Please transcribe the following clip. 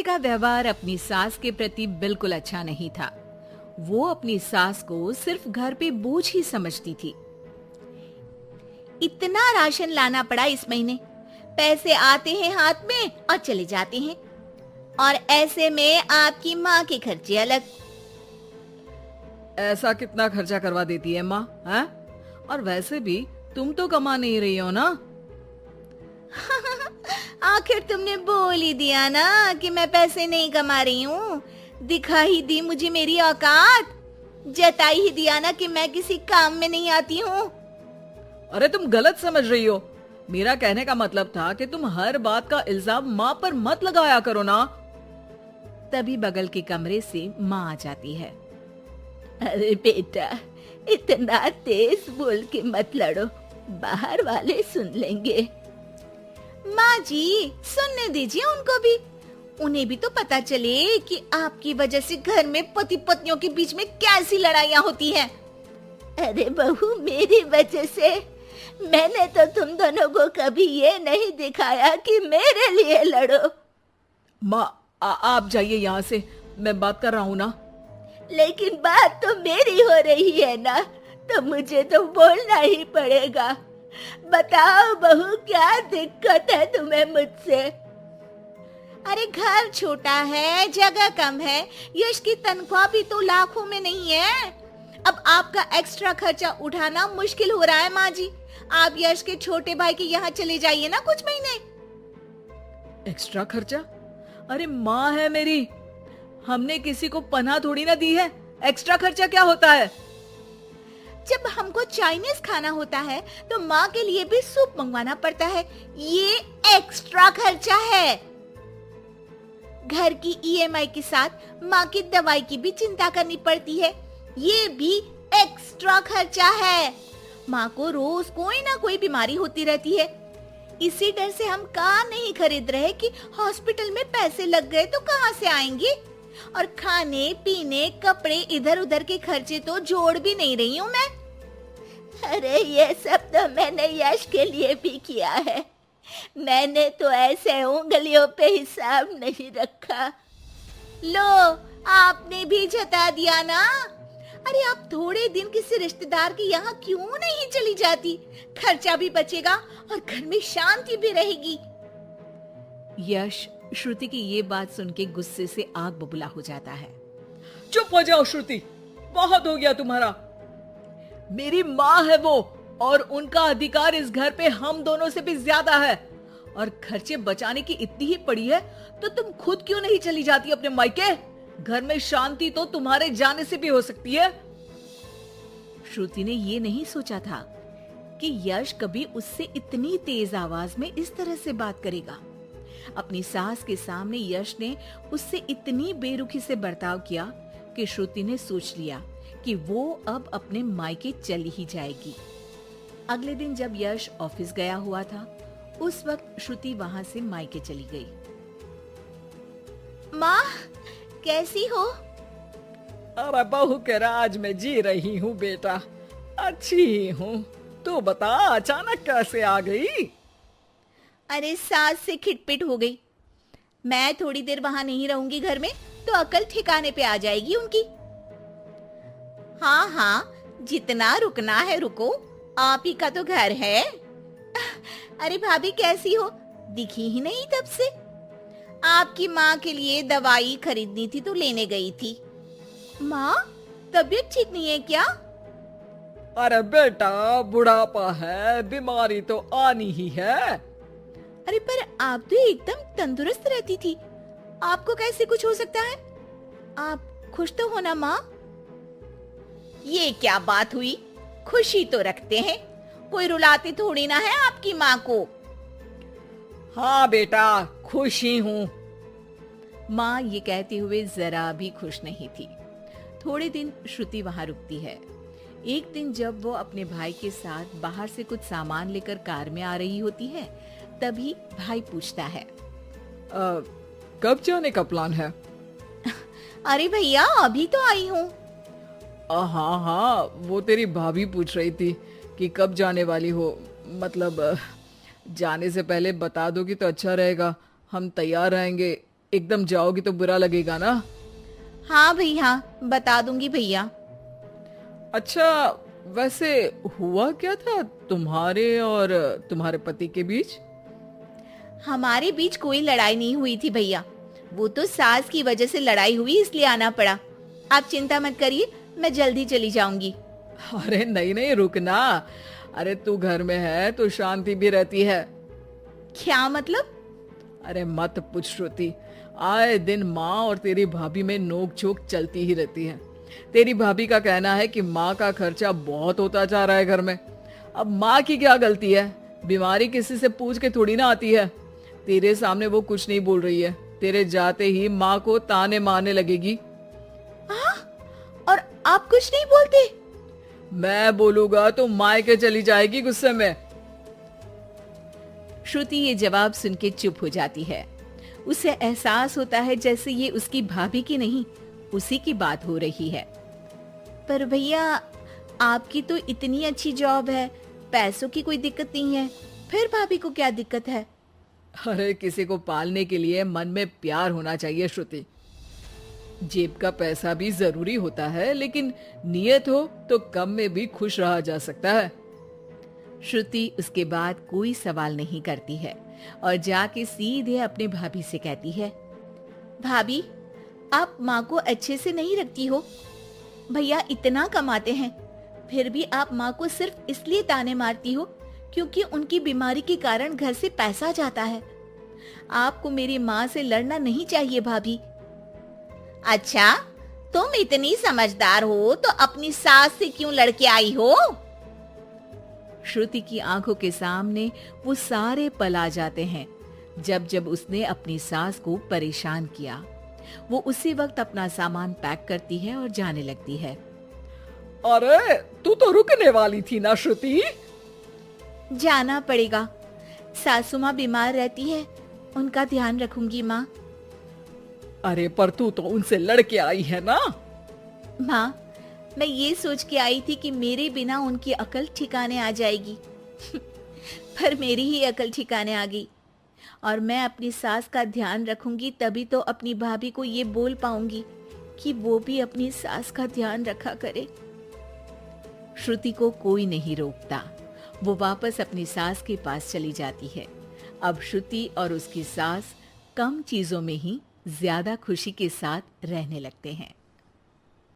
का व्यवहार अपनी सास के प्रति बिल्कुल अच्छा नहीं था। वो अपनी सास को सिर्फ घर पे बोझ ही समझती थी। इतना राशन लाना पड़ा इस महीने, पैसे आते हैं हाथ में और चले जाते हैं, और ऐसे में आपकी माँ के खर्चे अलग। ऐसा कितना खर्चा करवा देती है माँ, हैं? और वैसे भी तुम तो कमा नहीं रही हो ना। आखिर तुमने बोल ही दिया ना कि मैं पैसे नहीं कमा रही हूँ। दिखा ही दी मुझे मेरी औकात, जताई ही दिया ना कि मैं किसी काम में नहीं आती हूँ। अरे तुम गलत समझ रही हो। मेरा कहने का मतलब था कि तुम हर बात का इल्जाम माँ पर मत लगाया करो ना। तभी बगल के कमरे से माँ आ जाती है। अरे बेटा, इतना तेज बोल के मत लड़ो, बाहर वाले सुन लेंगे। माँ जी, सुनने दीजिए उनको भी, उन्हें भी तो पता चले कि आपकी वजह से घर में पति पत्नियों के बीच में कैसी लड़ाइयाँ होती हैं। अरे बहू, मेरी वजह से? मैंने तो तुम दोनों को कभी ये नहीं दिखाया कि मेरे लिए लड़ो। माँ आप जाइए यहाँ से, मैं बात कर रहा हूँ ना। लेकिन बात तो मेरी हो रही है ना, तो मुझे तो बोलना ही पड़ेगा। बताओ बहू, क्या दिक्कत है तुम्हें मुझसे? अरे घर छोटा है, जगह कम है, यश की तनख्वाह भी तो लाखों में नहीं है। अब आपका एक्स्ट्रा खर्चा उठाना मुश्किल हो रहा है माँ जी। आप यश के छोटे भाई के यहाँ चले जाइए ना कुछ महीने। एक्स्ट्रा खर्चा? अरे माँ है मेरी, हमने किसी को पनाह थोड़ी ना दी है। एक्स्ट्रा खर्चा क्या होता है? जब हमको चाइनीज खाना होता है तो माँ के लिए भी सूप मंगवाना पड़ता है, ये एक्स्ट्रा खर्चा है। घर की ईएमआई के साथ माँ की दवाई की भी चिंता करनी पड़ती है, ये भी एक्स्ट्रा खर्चा है। माँ को रोज कोई ना कोई बीमारी होती रहती है। इसी डर से हम कार नहीं खरीद रहे कि हॉस्पिटल में पैसे लग गए तो कहाँ से आएंगे। और खाने पीने कपड़े इधर उधर के खर्चे तो जोड़ भी नहीं रही हूँ मैं। अरे ये सब तो मैंने यश के लिए भी किया है, मैंने तो ऐसे उंगलियों पे हिसाब नहीं रखा। लो, आपने भी जता दिया ना। अरे आप थोड़े दिन किसी रिश्तेदार के यहाँ क्यों नहीं चली जाती? खर्चा भी बचेगा और घर में शांति भी रहेगी। यश श्रुति की ये बात सुन के गुस्से से आग बबूला हो जाता है। चुप हो जाओ श्रुति, बहुत हो गया तुम्हारा। मेरी माँ है वो, और उनका अधिकार इस घर पे हम दोनों से भी ज्यादा है। और खर्चे बचाने की इतनी ही पड़ी है तो तुम खुद क्यों नहीं चली जाती अपने मायके? घर में शांति तो तुम्हारे जाने से भी हो सकती है। श्रुति ने ये नहीं सोचा था कि यश कभी उससे इतनी तेज आवाज में इस तरह से बात करेगा। अपनी सास के सामने यश ने उससे इतनी बेरुखी से बर्ताव किया कि श्रुति ने सोच लिया कि वो अब अपने मायके चली ही जाएगी। अगले दिन जब यश ऑफिस गया हुआ था, उस वक्त श्रुति वहां से मायके चली गई। माँ, कैसी हो? अरे बहू के राज में जी रही हूँ बेटा, अच्छी ही हूँ। तू बता, अचानक कैसे आ गई? अरे सास से खिटपिट हो गई। मैं थोड़ी देर वहां नहीं रहूंगी घर में तो अकल ठिकाने पे आ जाएगी उनकी। हाँ हाँ, जितना रुकना है रुको, आप ही का तो घर है। अरे भाभी कैसी हो? दिखी ही नहीं तब से। आपकी माँ के लिए दवाई खरीदनी थी तो लेने गई थी। माँ, तबीयत ठीक नहीं है क्या? अरे बेटा, बुढ़ापा है, बीमारी तो आनी ही है। अरे पर आप तो एकदम तंदुरुस्त रहती थी, आपको कैसे कुछ हो सकता है? आप खुश तो हो ना माँ? ये क्या बात हुई? खुशी तो रखते हैं, कोई रुलाते थोड़ी ना है आपकी माँ को। हाँ बेटा, खुश ही हूँ। माँ ये कहते हुए जरा भी खुश नहीं थी। थोड़े दिन श्रुति वहां रुकती है। एक दिन जब वो अपने भाई के साथ बाहर से कुछ सामान लेकर कार में आ रही होती है, तभी भाई पूछता है, कब जाने का प्लान है? अरे भैया, अभी तो आई हूँ। हाँ हाँ, वो तेरी भाभी पूछ रही थी कि कब जाने वाली हो। मतलब जाने से पहले बता दोगी तो अच्छा रहेगा, हम तैयार रहेंगे। एकदम जाओगी तो बुरा लगेगा ना। हाँ भैया, बता दूंगी भैया। अच्छा, वैसे हुआ क्या था तुम्हारे और तुम्हारे पति के बीच? हमारे बीच कोई लड़ाई नहीं हुई थी भैया, वो तो सास की वजह से लड़ाई हुई इसलिए आना पड़ा। आप चिंता मत करिए, मैं जल्दी चली जाऊंगी। अरे नहीं नहीं, रुकना। अरे तू घर में है तो शांति भी रहती है। क्या मतलब? अरे मत पूछ श्रुति, आए दिन माँ और तेरी भाभी में नोक झोंक चलती ही रहती है। तेरी भाभी का कहना है कि माँ का खर्चा बहुत होता जा रहा है घर में। अब माँ की क्या गलती है? बीमारी किसी से पूछ के थोड़ी ना आती है। तेरे सामने वो कुछ नहीं बोल रही है, तेरे जाते ही माँ को ताने मारने लगेगी। और आप कुछ नहीं बोलते? मैं बोलूंगा तो मायके चली जाएगी गुस्से में। श्रुति ये जवाब सुन के चुप हो जाती है। उसे एहसास होता है जैसे ये उसकी भाभी की नहीं, उसी की बात हो रही है। पर भैया, आपकी तो इतनी अच्छी जॉब है, पैसों की कोई दिक्कत नहीं है, फिर भाभी को क्या दिक्कत है? अरे किसी को पालने के लिए मन में प्यार होना चाहिए श्रुति। जेब का पैसा भी जरूरी होता है, लेकिन नियत हो तो कम में भी खुश रहा जा सकता है। श्रुति उसके बाद कोई सवाल नहीं करती है और जाके सीधे अपने भाभी से कहती है, भाभी, आप माँ को अच्छे से नहीं रखती हो। भैया इतना कमाते हैं, फिर भी आप माँ को सिर्फ इसलिए ताने मारती हो क्योंकि उनकी बीमारी के कारण घर से पैसा जाता है। आपको मेरी माँ से लड़ना नहीं चाहिए भाभी। अच्छा, तुम इतनी समझदार हो तो अपनी सास से क्यों लड़के आई हो? श्रुति की आंखों के सामने वो सारे पल आ जाते हैं जब जब उसने अपनी सास को परेशान किया। वो उसी वक्त अपना सामान पैक करती है और जाने लगती है। अरे तू तो रुकने वाली थी ना श्रुति? जाना पड़ेगा, सासू माँ बीमार रहती है, उनका ध्यान रखूंगी माँ। अरे पर तू तो उनसे लड़के आई है ना। माँ, मैं ये सोच के आई थी कि मेरे बिना उनकी अकल ठिकाने आ जाएगी पर मेरी ही अकल ठिकाने आ गई। और मैं अपनी सास का ध्यान रखूंगी तभी तो अपनी भाभी को ये बोल पाऊंगी कि वो भी अपनी सास का ध्यान रखा करे। श्रुति को कोई नहीं रोकता, वो वापस अपनी सास के पास चली जाती है। अब श्रुति और उसकी सास कम चीजों में ही ज्यादा खुशी के साथ रहने लगते हैं।